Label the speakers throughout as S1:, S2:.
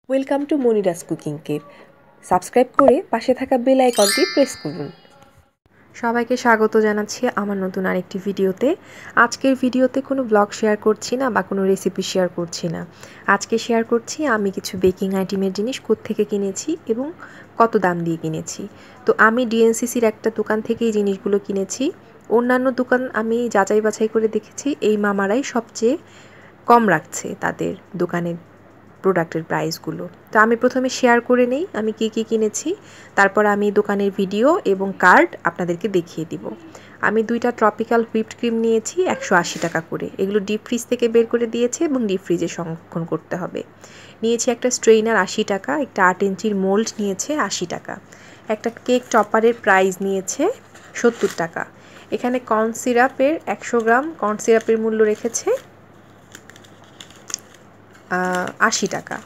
S1: Welcome to Monira's cooking cape. Subscribe করে পাশে থাকা বেল আইকনটি প্রেস করুন। সবাইকে স্বাগত জানাচ্ছি আমার নতুন আরেকটি ভিডিওতে। আজকের ভিডিওতে কোনো ব্লগ শেয়ার করছি না বা কোনো রেসিপি শেয়ার করছি না। আজকে শেয়ার করছি আমি কিছু বেকিং আইটেমের জিনিস কোত্থেকে কিনেছি এবং কত দাম দিয়ে কিনেছি। তো আমি ডিএনসিসির একটা দোকান থেকেই জিনিসগুলো কিনেছি। অন্যান্য দোকান আমি যাচাই বাছাই করে দেখেছি এই মামারাই সবচেয়ে কম রাখছে তাদের দোকানের প্রোডাক্টের প্রাইসগুলো। তো আমি প্রথমে শেয়ার করে নেই আমি কী কী কিনেছি, তারপর আমি দোকানের ভিডিও এবং কার্ড আপনাদেরকে দেখিয়ে দিব। আমি 2টা ট্রপিক্যাল হুইপড ক্রিম নিয়েছি 180 টাকা করে। এগুলো ডিপ ফ্রিজ থেকে বের করে দিয়েছে এবং ডিপ ফ্রিজে সংরক্ষণ করতে হবে। নিয়েছি একটা স্ট্রেইনার 80 টাকা, একটা 8 ইঞ্চির মোল্ড নিয়েছে 80 টাকা, একটা কেক টপারের প্রাইস নিয়েছে 70 টাকা। এখানে কর্ন সিরাপের 100 গ্রাম কর্ন সিরাপের মূল্য রেখেছে 80 টাকা।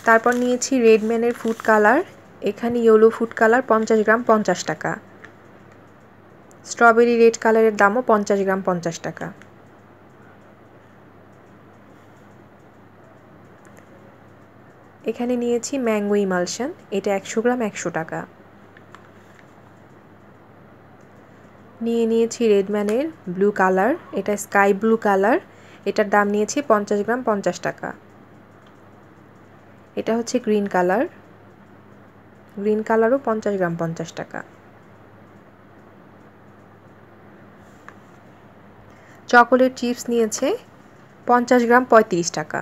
S1: তারপর নিয়েছি রেডম্যানের ফুড কালার, এখানে ইয়েলো ফুড কালার 50 গ্রাম 50 টাকা। স্ট্রবেরি রেড কালারের দামও 50 গ্রাম 50 টাকা। এখানে নিয়েছি ম্যাঙ্গো ইমালশন, এটা 100 গ্রাম 100 টাকা। নিয়েছি রেডম্যানের ব্লু কালার, এটা স্কাই ব্লু কালার, এটার দাম নিয়েছি 50 গ্রাম 50 টাকা। এটা হচ্ছে গ্রিন কালারও 50 গ্রাম 50 টাকা। চকোলেট চিপস নিয়েছে 50 গ্রাম 35 টাকা।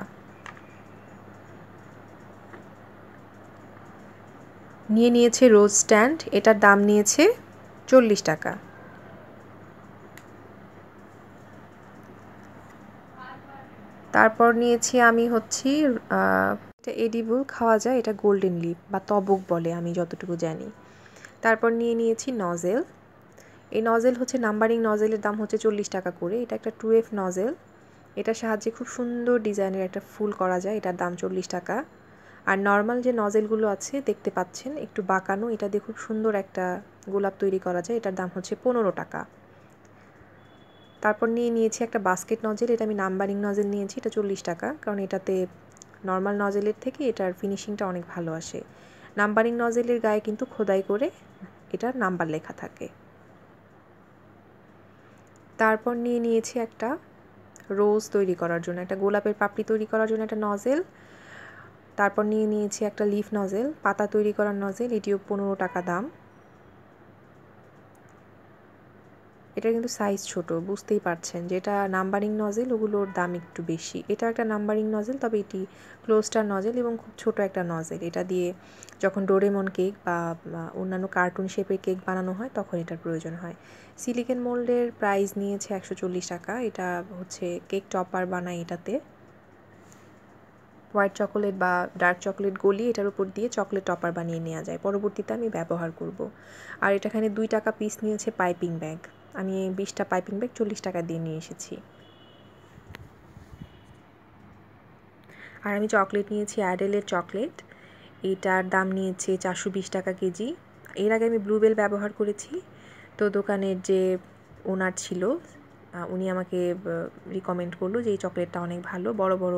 S1: নিয়েছে রোজ স্ট্যান্ড, এটার দাম নিয়েছে 40 টাকা। তারপর নিয়েছি আমি এটা এডিবল খাওয়া যায়, এটা গোল্ডেন লিপ বা তবক বলে আমি যতটুকু জানি। তারপর নিয়েছি নজেল, এই নজেল হচ্ছে নাম্বারিং নজেলের দাম হচ্ছে 40 টাকা করে। এটা একটা 2F নজেল, এটার সাহায্যে খুব সুন্দর ডিজাইনের একটা ফুল করা যায়, এটার দাম 40 টাকা। আর নর্মাল যে নজেলগুলো আছে দেখতে পাচ্ছেন একটু বাঁকানো, এটা দিয়ে খুব সুন্দর একটা গোলাপ তৈরি করা যায়, এটার দাম হচ্ছে 15 টাকা। তারপর নিয়েছি একটা বাস্কেট নজেল, এটা আমি নাম্বারিং নজেল নিয়েছি, এটা 40 টাকা, কারণ এটাতে নর্মাল নজেলের থেকে এটার ফিনিশিংটা অনেক ভালো আসে। নাম্বারিং নজেলের গায়ে কিন্তু খোদাই করে এটার নাম্বার লেখা থাকে। তারপর নিয়েছি একটা রোজ তৈরি করার জন্য, একটা গোলাপের পাপড়ি তৈরি করার জন্য একটা নজেল। তারপর নিয়েছি একটা লিফ নজেল, পাতা তৈরি করার নজেল, এটিও 15 টাকা দাম। এটা কিন্তু সাইজ ছোট, বুঝতেই পারছেন, যেটা নাম্বারিং নজেল ওগুলোর দাম একটু বেশি। এটা একটা নাম্বারিং নজেল, তবে এটি ক্লোজটার নজেল এবং খুব ছোট একটা নজেল। এটা দিয়ে যখন ডোরেমন কেক বা অন্যান্য কার্টুন শেপের কেক বানানো হয় তখন এটার প্রয়োজন হয়। সিলিকন মোল্ডের প্রাইস নিয়েছে 140 টাকা। এটা হচ্ছে কেক টপার বানায়, এটাতে হোয়াইট চকোলেট বা ডার্ক চকোলেট গলিয়ে এটার উপর দিয়ে চকলেট টপার বানিয়ে নেওয়া যায়, পরবর্তীতে আমি ব্যবহার করব। আর এটাখানে 2 টাকা পিস নিয়েছে পাইপিং ব্যাগ, আমি 20টা পাইপিং ব্যাগ 40 টাকা দিয়ে নিয়ে এসেছি। আর আমি চকলেট নিয়েছি অ্যাডেলের চকলেট, এটার দাম নিয়েছে 420 টাকা কেজি। এর আগে আমি ব্লুবেল ব্যবহার করেছি, তো দোকানের যে ওনার ছিল উনি আমাকে রিকমেন্ড করলো যে এই চকলেটটা অনেক ভালো, বড় বড়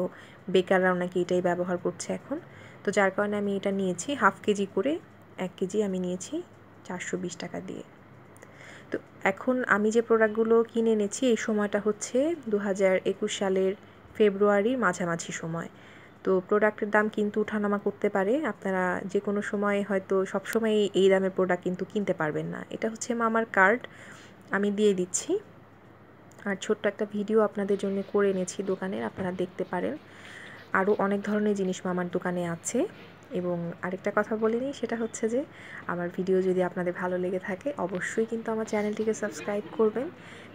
S1: বেকাররাও নাকি এটাই ব্যবহার করছে এখন, তো যার কারণে আমি এটা নিয়েছি হাফ কেজি করে। 1 কেজি আমি নিয়েছি 420 টাকা দিয়ে। তো এখন আমি যে প্রোডাক্টগুলো কিনে এনেছি এই সময়টা হচ্ছে 2021 সালের ফেব্রুয়ারির মাঝামাঝি সময়। তো প্রোডাক্টের দাম কিন্তু ওঠানামা করতে পারে, আপনারা যে কোনো সময় হয়তো সবসময় এই দামের প্রোডাক্ট কিন্তু কিনতে পারবেন না। এটা হচ্ছে মামার কার্ড, আমি দিয়ে দিচ্ছি। আর ছোট্ট একটা ভিডিও আপনাদের জন্য করে এনেছি দোকানের, আপনারা দেখতে পারেন। আরও অনেক ধরনের জিনিস মামার দোকানে আছে। এবং আরেকটা কথা বলে নিই, সেটা হচ্ছে যে আমার ভিডিও যদি আপনাদের ভালো লেগে থাকে অবশ্যই কিন্তু আমার চ্যানেলটিকে সাবস্ক্রাইব করবেন,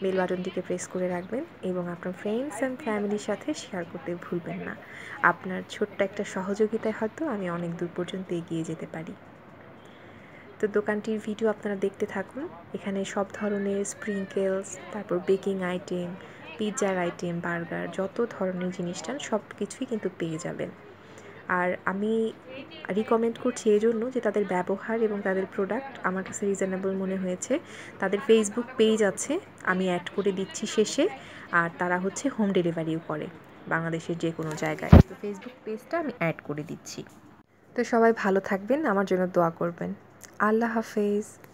S1: বেল বাটনটিকে প্রেস করে রাখবেন এবং আপনার ফ্রেন্ডস অ্যান্ড ফ্যামিলির সাথে শেয়ার করতে ভুলবেন না। আপনার ছোট্ট একটা সহযোগিতায় হয়তো আমি অনেক দূর পর্যন্ত এগিয়ে যেতে পারি। তো দোকানটির ভিডিও আপনারা দেখতে থাকুন। এখানে সব ধরনের স্প্রিঙ্কেলস, তারপর বেকিং আইটেম, পিৎজার আইটেম, বার্গার, যত ধরনের জিনিস চান সব কিছুই কিন্তু পেয়ে যাবেন। আর আমি রিকমেন্ড করছি এই জন্য যে তাদের ব্যবহার এবং তাদের প্রোডাক্ট আমার কাছে রিজনেবল মনে হয়েছে। তাদের ফেসবুক পেজ আছে, আমি অ্যাড করে দিচ্ছি শেষে, আর তারা হচ্ছে হোম ডেলিভারিও করে। বাংলাদেশের যে কোনো জায়গায়। তো ফেসবুক পেজটা আমি অ্যাড করে দিচ্ছি। তো সবাই ভালো থাকবেন, আমার জন্য দোয়া করবেন। আল্লাহ হাফেজ।